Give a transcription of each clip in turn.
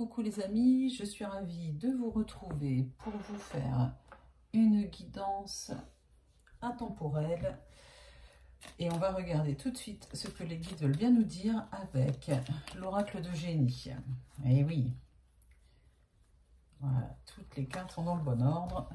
Coucou les amis, je suis ravie de vous retrouver pour vous faire une guidance intemporelle. Et on va regarder tout de suite ce que les guides veulent bien nous dire avec l'oracle de génie. Et oui, voilà, toutes les cartes sont dans le bon ordre.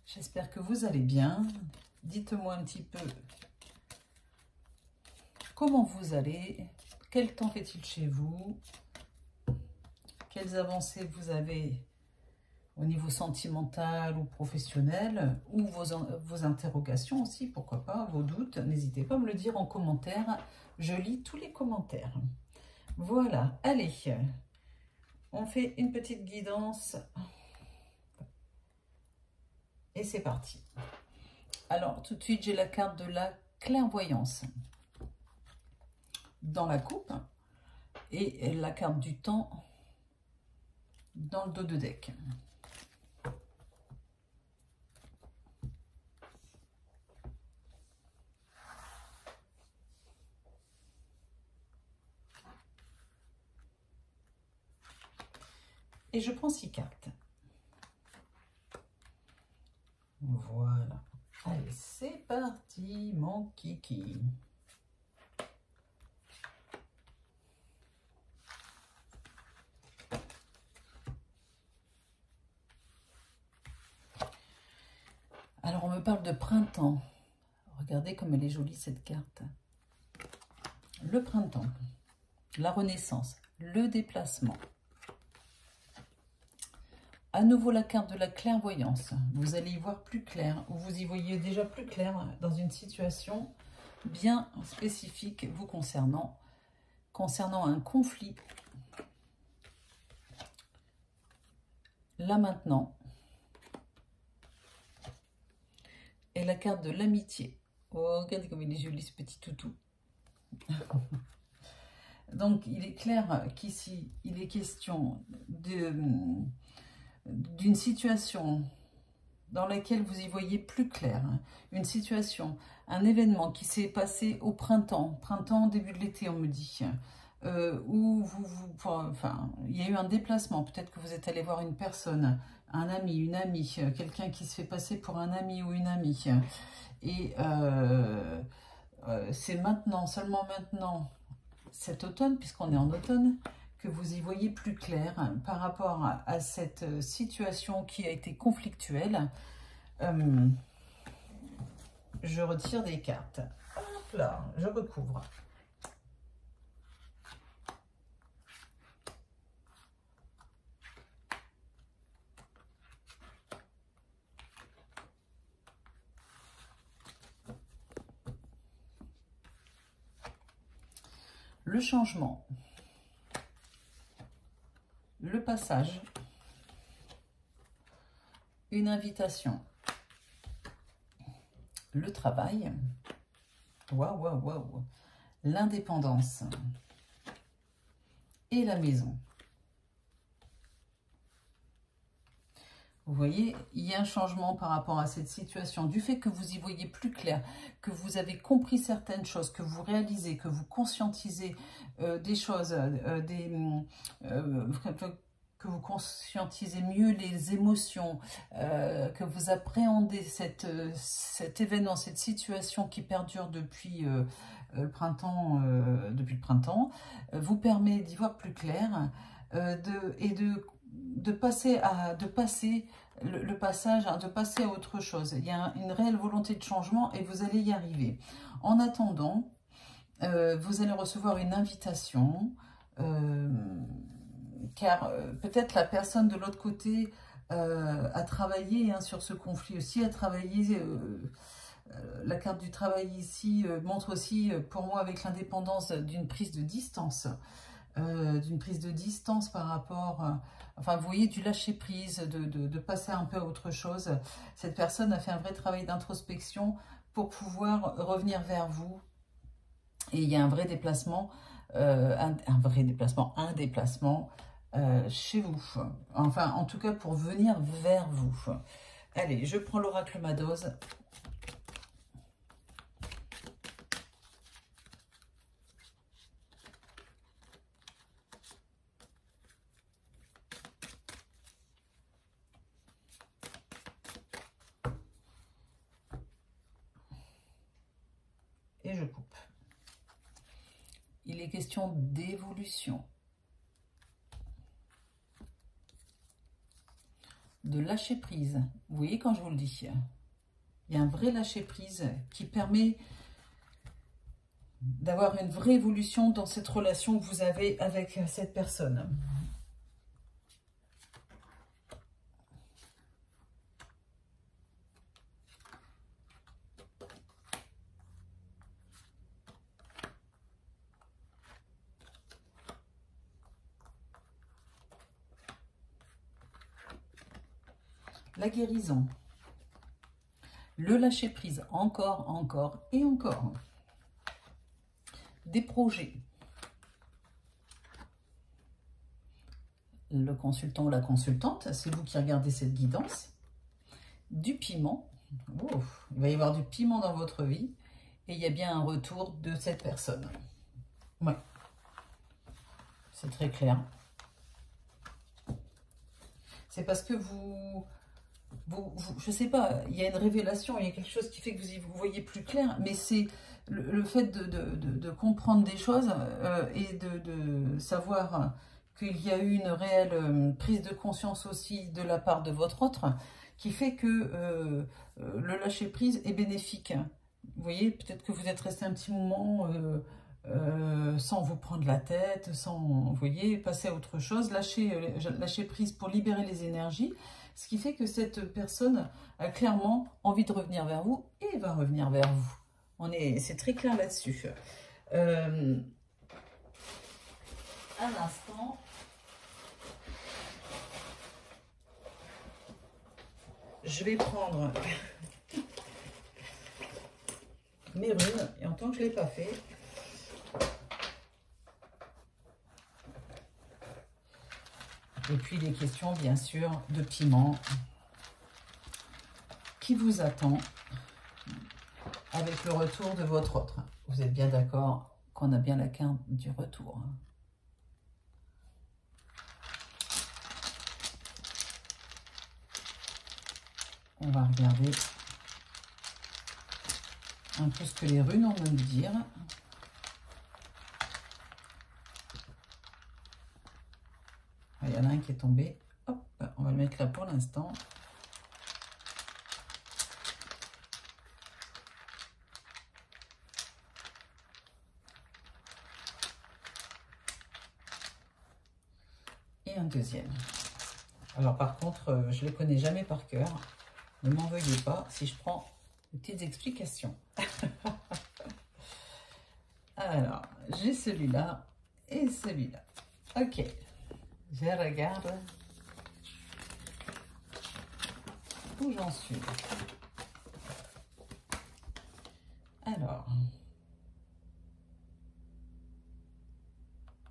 J'espère que vous allez bien. Dites-moi un petit peu comment vous allez, quel temps fait-il chez vous, quelles avancées vous avez au niveau sentimental ou professionnel, ou vos interrogations aussi, pourquoi pas, vos doutes. N'hésitez pas à me le dire en commentaire, je lis tous les commentaires. Voilà, allez, on fait une petite guidance et c'est parti. Alors, tout de suite, j'ai la carte de la clairvoyance dans la coupe et la carte du temps dans le dos de deck. Et je prends 6 cartes. Voilà. Allez, c'est parti, mon kiki. Alors, on me parle de printemps. Regardez comme elle est jolie, cette carte. Le printemps, la renaissance, le déplacement. À nouveau, la carte de la clairvoyance. Vous allez y voir plus clair, ou vous y voyez déjà plus clair dans une situation bien spécifique vous concernant un conflit. Là maintenant. Et la carte de l'amitié. Oh, regardez comme il est joli ce petit toutou. Donc, il est clair qu'ici, il est question d'une situation dans laquelle vous y voyez plus clair. Une situation, un événement qui s'est passé au printemps début de l'été, on me dit. Où il y a eu un déplacement. Peut-être que vous êtes allé voir une personne, un ami, une amie, quelqu'un qui se fait passer pour un ami ou une amie. Et c'est maintenant, seulement maintenant, cet automne, puisqu'on est en automne, que vous y voyez plus clair par rapport à cette situation qui a été conflictuelle. Je retire des cartes. Hop là, je recouvre. Le changement, le passage, une invitation, le travail, waouh, l'indépendance et la maison. Vous voyez, il y a un changement par rapport à cette situation, du fait que vous y voyez plus clair, que vous avez compris certaines choses, que vous réalisez, que vous conscientisez des choses, que vous conscientisez mieux les émotions, que vous appréhendez cet événement, cette situation qui perdure depuis le printemps, vous permet d'y voir plus clair de passer le passage, de passer à autre chose. Il y a une réelle volonté de changement et vous allez y arriver. En attendant, vous allez recevoir une invitation, car peut-être la personne de l'autre côté a travaillé sur ce conflit aussi, a travaillé... la carte du travail ici montre aussi, pour moi, avec l'indépendance, d'une prise de distance. Par rapport, enfin vous voyez, du lâcher prise, de passer un peu à autre chose. Cette personne a fait un vrai travail d'introspection pour pouvoir revenir vers vous. Et il y a un vrai déplacement, un déplacement chez vous. Enfin, en tout cas, pour venir vers vous. Allez, je prends l'oracle Madoz. je coupe. Il est question d'évolution. De lâcher prise. Vous voyez quand je vous le dis, il y a un vrai lâcher prise qui permet d'avoir une vraie évolution dans cette relation que vous avez avec cette personne. La guérison. Le lâcher prise. Encore, encore et encore. Des projets. Le consultant ou la consultante, c'est vous qui regardez cette guidance. Du piment. Oh, il va y avoir du piment dans votre vie. Et il y a bien un retour de cette personne. Ouais. C'est très clair. C'est parce que vous, je sais pas, il y a une révélation, il y a quelque chose qui fait que vous voyez plus clair, mais c'est le fait de comprendre des choses et de savoir qu'il y a eu une réelle prise de conscience aussi de la part de votre autre, qui fait que le lâcher-prise est bénéfique. Vous voyez, peut-être que vous êtes resté un petit moment sans vous prendre la tête, sans, vous voyez, passer à autre chose, lâcher prise pour libérer les énergies, ce qui fait que cette personne a clairement envie de revenir vers vous et va revenir vers vous. C'est très clair là-dessus. Un instant. Je vais prendre mes runes, et en tant que je ne l'ai pas fait, et puis les questions, bien sûr, de piment qui vous attend avec le retour de votre autre. Vous êtes bien d'accord qu'on a bien la carte du retour. On va regarder un peu ce que les runes ont à nous dire. Il y en a un qui est tombé. Hop, on va le mettre là pour l'instant. Et un deuxième. Alors par contre, je ne les connais jamais par cœur. Ne m'en veuillez pas si je prends des petites explications. Alors, j'ai celui-là et celui-là. Ok, je regarde où j'en suis. Alors,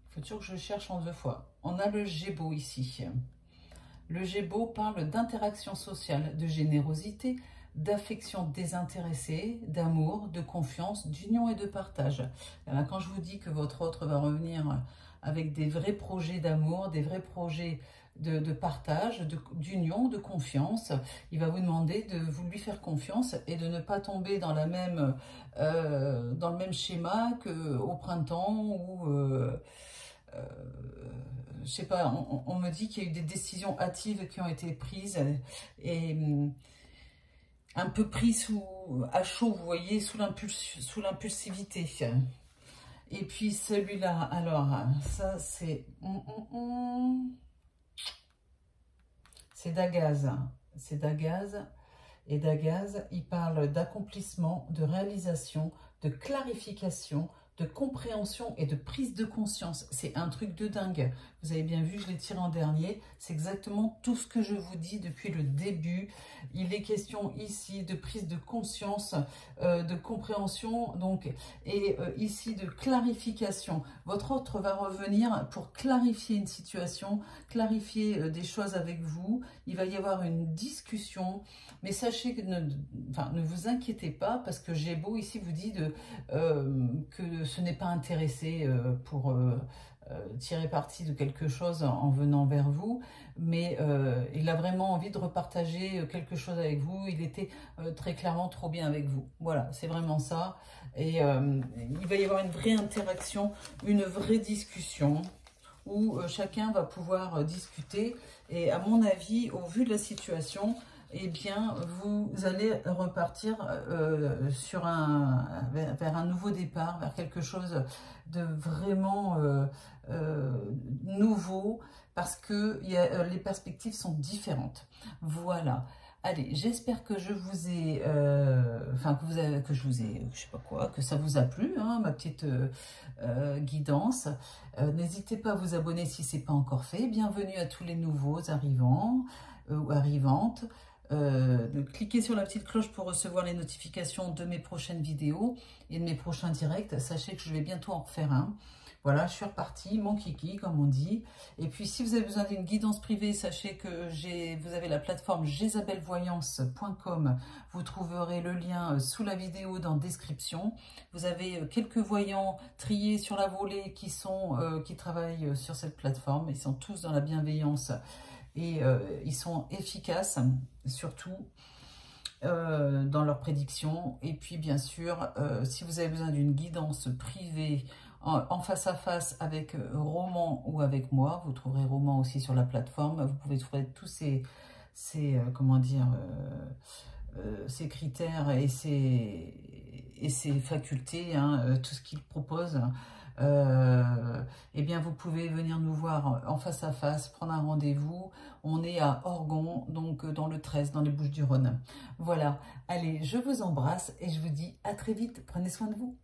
il faut toujours que je cherche en deux fois. On a le Gémeaux ici. Le Gémeaux parle d'interaction sociale, de générosité, d'affection désintéressée, d'amour, de confiance, d'union et de partage. Alors, quand je vous dis que votre autre va revenir avec des vrais projets d'amour, des vrais projets de partage, d'union, de confiance, il va vous demander de vous lui faire confiance et de ne pas tomber dans le même schéma qu'au printemps où... je sais pas, on me dit qu'il y a eu des décisions hâtives qui ont été prises et un peu pris à chaud, vous voyez, sous l'impulsivité. Et puis celui-là, alors, ça c'est... C'est Dagaz. C'est Dagaz. Et Dagaz, il parle d'accomplissement, de réalisation, de clarification, de compréhension et de prise de conscience. C'est un truc de dingue. Vous avez bien vu, je l'ai tiré en dernier. C'est exactement tout ce que je vous dis depuis le début. Il est question ici de prise de conscience, de compréhension, donc, et ici de clarification. Votre autre va revenir pour clarifier une situation, clarifier des choses avec vous. Il va y avoir une discussion, mais sachez que ne vous inquiétez pas, parce que Gémeaux ici vous dit que ce n'est pas intéressé pour tirer parti de quelque chose en venant vers vous, mais il a vraiment envie de repartager quelque chose avec vous. Il était très clairement trop bien avec vous. Voilà, c'est vraiment ça. Et il va y avoir une vraie interaction, une vraie discussion où chacun va pouvoir discuter. Et à mon avis, au vu de la situation, eh bien, vous allez repartir vers un nouveau départ, vers quelque chose de vraiment nouveau, parce que les perspectives sont différentes. Voilà. Allez, j'espère que je vous ai, je sais pas quoi, que ça vous a plu, hein, ma petite guidance. N'hésitez pas à vous abonner si ce n'est pas encore fait. Bienvenue à tous les nouveaux arrivants ou arrivantes. Cliquez sur la petite cloche pour recevoir les notifications de mes prochaines vidéos et de mes prochains directs. Sachez que je vais bientôt en refaire un. Voilà, je suis repartie, mon kiki, comme on dit. Et puis, si vous avez besoin d'une guidance privée, sachez que vous avez la plateforme jezabelvoyance.com. Vous trouverez le lien sous la vidéo dans la description. Vous avez quelques voyants triés sur la volée qui travaillent sur cette plateforme. Ils sont tous dans la bienveillance et ils sont efficaces, surtout dans leurs prédictions. Et puis, bien sûr, si vous avez besoin d'une guidance privée, en face à face avec Roman ou avec moi, vous trouverez Roman aussi sur la plateforme. Vous pouvez trouver tous ces critères et ces facultés, hein, tout ce qu'il propose. Eh bien, vous pouvez venir nous voir en face à face, prendre un rendez-vous. On est à Orgon, donc dans le 13, dans les Bouches-du-Rhône. Voilà, allez, je vous embrasse et je vous dis à très vite. Prenez soin de vous.